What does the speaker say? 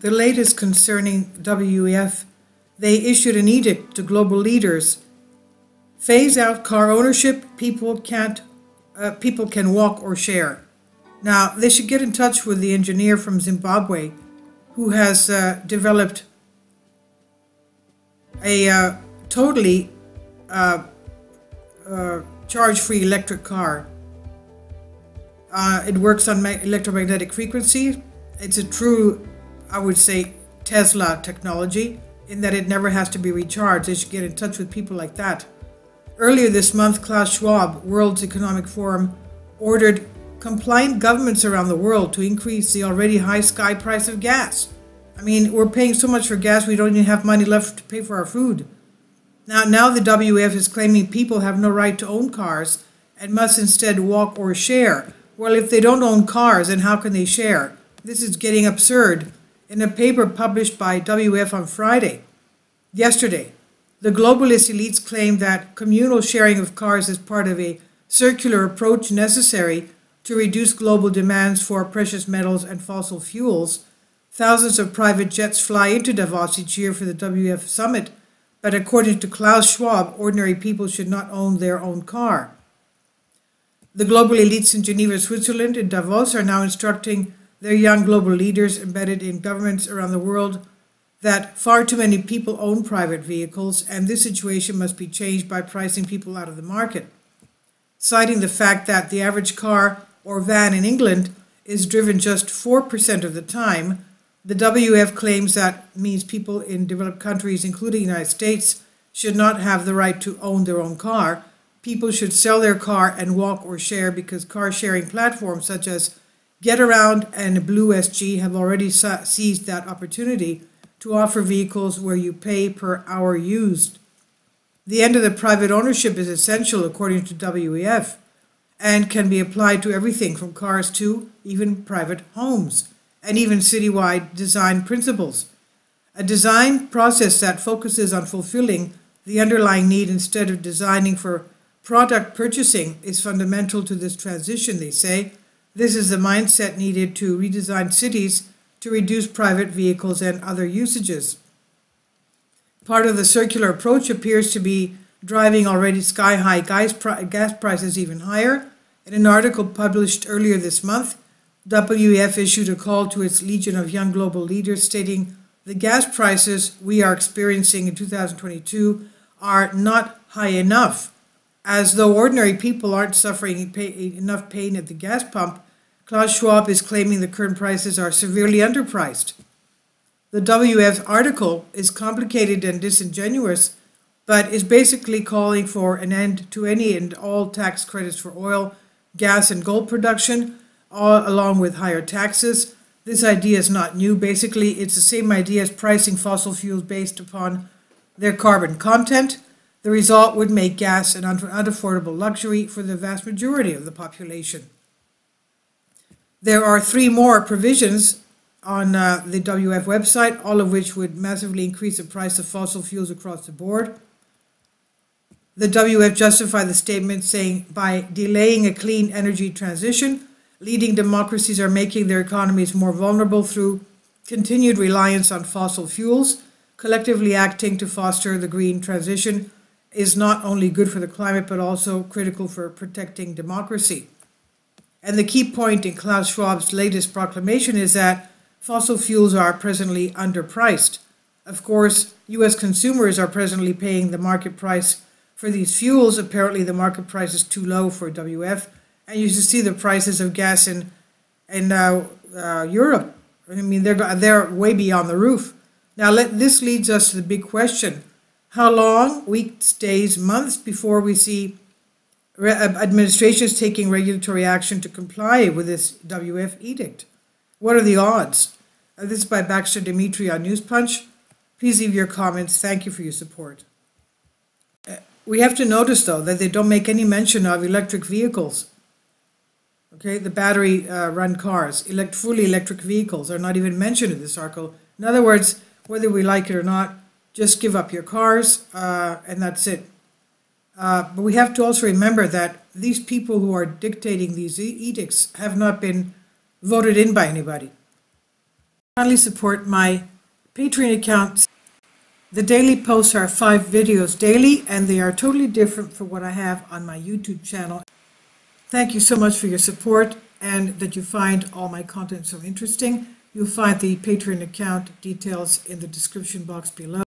The latest concerning WEF, they issued an edict to global leaders. Phase out car ownership, people can walk or share. Now, they should get in touch with the engineer from Zimbabwe who has developed a totally charge-free electric car. It works on electromagnetic frequency. It's a true, I would say, Tesla technology in that it never has to be recharged. They should get in touch with people like that. Earlier this month, Klaus Schwab, World Economic Forum, ordered compliant governments around the world to increase the already high sky price of gas. I mean, we're paying so much for gas we don't even have money left to pay for our food. Now the WEF is claiming people have no right to own cars and must instead walk or share. Well, if they don't own cars, then how can they share? This is getting absurd. In a paper published by WEF on yesterday, the globalist elites claim that communal sharing of cars is part of a circular approach necessary to reduce global demands for precious metals and fossil fuels. Thousands of private jets fly into Davos each year for the WEF summit, but according to Klaus Schwab, ordinary people should not own their own car. The global elites in Geneva, Switzerland, and Davos are now instructing their young global leaders embedded in governments around the world that far too many people own private vehicles, and this situation must be changed by pricing people out of the market. Citing the fact that the average car or van in England is driven just 4% of the time, the WEF claims that means people in developed countries, including the United States, should not have the right to own their own car. People should sell their car and walk or share because car sharing platforms such as GetAround and Blue SG have already seized that opportunity to offer vehicles where you pay per hour used. The end of the private ownership is essential according to WEF and can be applied to everything from cars to even private homes and even citywide design principles. A design process that focuses on fulfilling the underlying need instead of designing for product purchasing is fundamental to this transition, they say. This is the mindset needed to redesign cities to reduce private vehicles and other usages. Part of the circular approach appears to be driving already sky-high gas prices even higher. In an article published earlier this month, WEF issued a call to its legion of young global leaders stating the gas prices we are experiencing in 2022 are not high enough. As though ordinary people aren't suffering enough pain at the gas pump, Klaus Schwab is claiming the current prices are severely underpriced. The WEF article is complicated and disingenuous, but is basically calling for an end to any and all tax credits for oil, gas, and gold production, along with higher taxes. This idea is not new. Basically, it's the same idea as pricing fossil fuels based upon their carbon content. The result would make gas an unaffordable luxury for the vast majority of the population. There are 3 more provisions on the WEF website, all of which would massively increase the price of fossil fuels across the board. The WEF justified the statement saying, by delaying a clean energy transition, leading democracies are making their economies more vulnerable through continued reliance on fossil fuels. Collectively acting to foster the green transition is not only good for the climate, but also critical for protecting democracy. And the key point in Klaus Schwab's latest proclamation is that fossil fuels are presently underpriced. Of course, U.S. consumers are presently paying the market price for these fuels. Apparently, the market price is too low for WEF. And you should see the prices of gas in Europe. I mean, they're way beyond the roof. Now, this leads us to the big question. How long, weeks, days, months before we see administrations taking regulatory action to comply with this WEF edict? What are the odds? This is by Baxter Dimitri on News Punch. Please leave your comments. Thank you for your support. We have to notice, though, that they don't make any mention of electric vehicles. Okay, the battery-run cars, fully electric vehicles are not even mentioned in this article. In other words, whether we like it or not, just give up your cars, and that's it. But we have to also remember that these people who are dictating these edicts have not been voted in by anybody. Kindly support my Patreon account. The daily posts are 5 videos daily, and they are totally different from what I have on my YouTube channel. Thank you so much for your support and that you find all my content so interesting. You'll find the Patreon account details in the description box below.